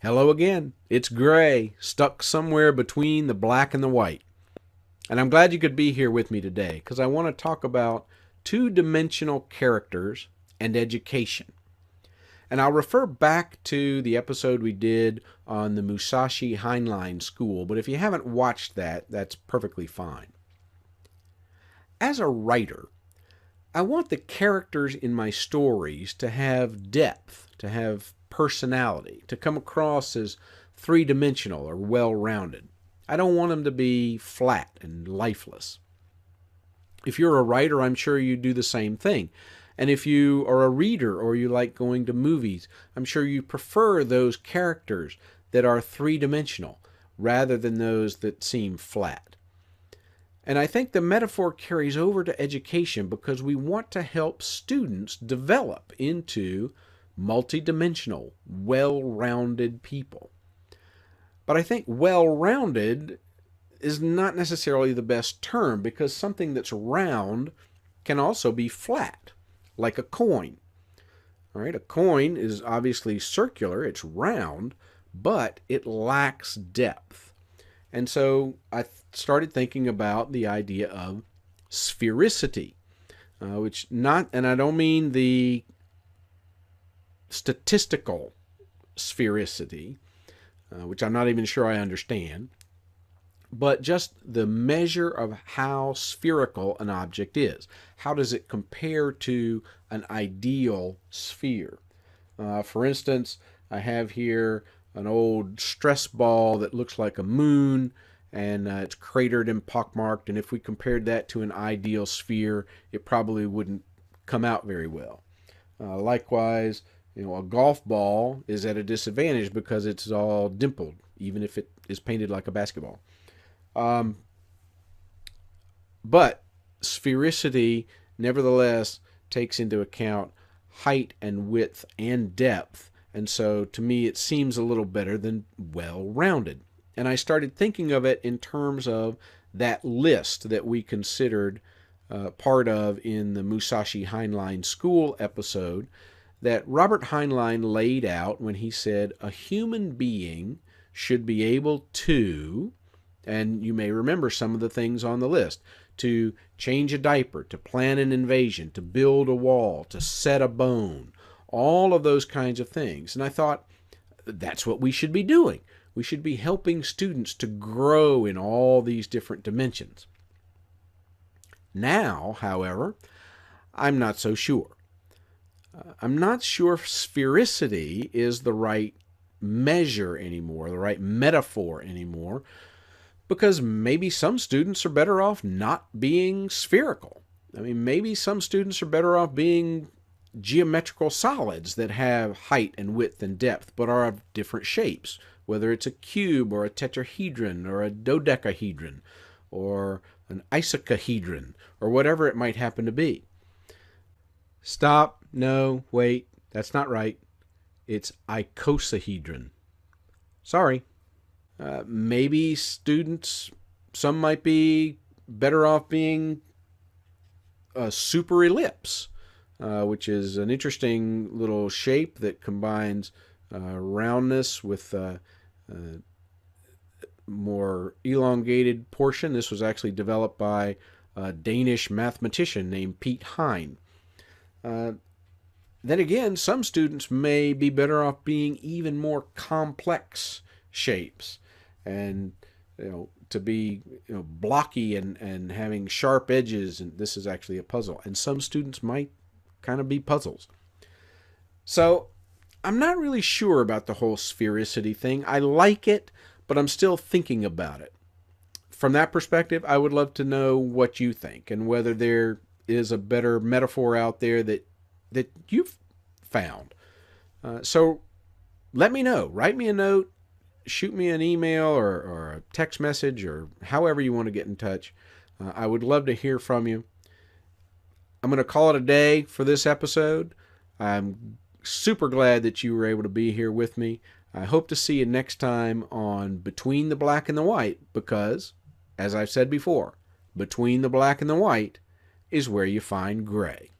Hello again. It's Gray, stuck somewhere between the black and the white. And I'm glad you could be here with me today because I want to talk about two-dimensional characters and education. And I'll refer back to the episode we did on the Musashi-Heinlein School, but if you haven't watched that, that's perfectly fine. As a writer, I want the characters in my stories to have depth, to have personality, to come across as three-dimensional or well-rounded. I don't want them to be flat and lifeless. If you're a writer, I'm sure you do the same thing. And if you are a reader or you like going to movies, I'm sure you prefer those characters that are three-dimensional rather than those that seem flat. And I think the metaphor carries over to education because we want to help students develop into multidimensional, well-rounded people. But I think well-rounded is not necessarily the best term because something that's round can also be flat, like a coin. All right, a coin is obviously circular, it's round, but it lacks depth. And so I started thinking about the idea of sphericity, and I don't mean the statistical sphericity, which I'm not even sure I understand, but just the measure of how spherical an object is. How does it compare to an ideal sphere? For instance, I have here an old stress ball that looks like a moon, and it's cratered and pockmarked, and if we compared that to an ideal sphere, it probably wouldn't come out very well. Likewise, a golf ball is at a disadvantage because it's all dimpled, even if it is painted like a basketball. But sphericity, nevertheless, takes into account height and width and depth, and so to me it seems a little better than well-rounded. And I started thinking of it in terms of that list that we considered part of in the Musashi-Heinlein School episode that Robert Heinlein laid out when he said a human being should be able to, and you may remember some of the things on the list, to change a diaper, to plan an invasion, to build a wall, to set a bone, all of those kinds of things. And I thought, that's what we should be doing. We should be helping students to grow in all these different dimensions. Now, however, I'm not so sure. I'm not sure if sphericity is the right measure anymore, the right metaphor anymore, because maybe some students are better off not being spherical. I mean, maybe some students are better off being geometrical solids that have height and width and depth, but are of different shapes, whether it's a cube or a tetrahedron or a dodecahedron or an icosahedron or whatever it might happen to be. Stop. No, wait. That's not right. It's icosahedron. Sorry. Maybe students, some might be better off being a super ellipse, which is an interesting little shape that combines roundness with more elongated portion. This was actually developed by a Danish mathematician named Pete Hein. Then again, some students may be better off being even more complex shapes and to be blocky and having sharp edges, and this is actually a puzzle. And some students might kind of be puzzles. So I'm not really sure about the whole sphericity thing. I like it, but I'm still thinking about it. From that perspective, I would love to know what you think and whether there is a better metaphor out there that you've found. So let me know. Write me a note, shoot me an email or a text message or however you want to get in touch. I would love to hear from you. I'm going to call it a day for this episode. I'm super glad that you were able to be here with me. I hope to see you next time on Between the Black and the White because, as I've said before, between the black and the white is where you find gray.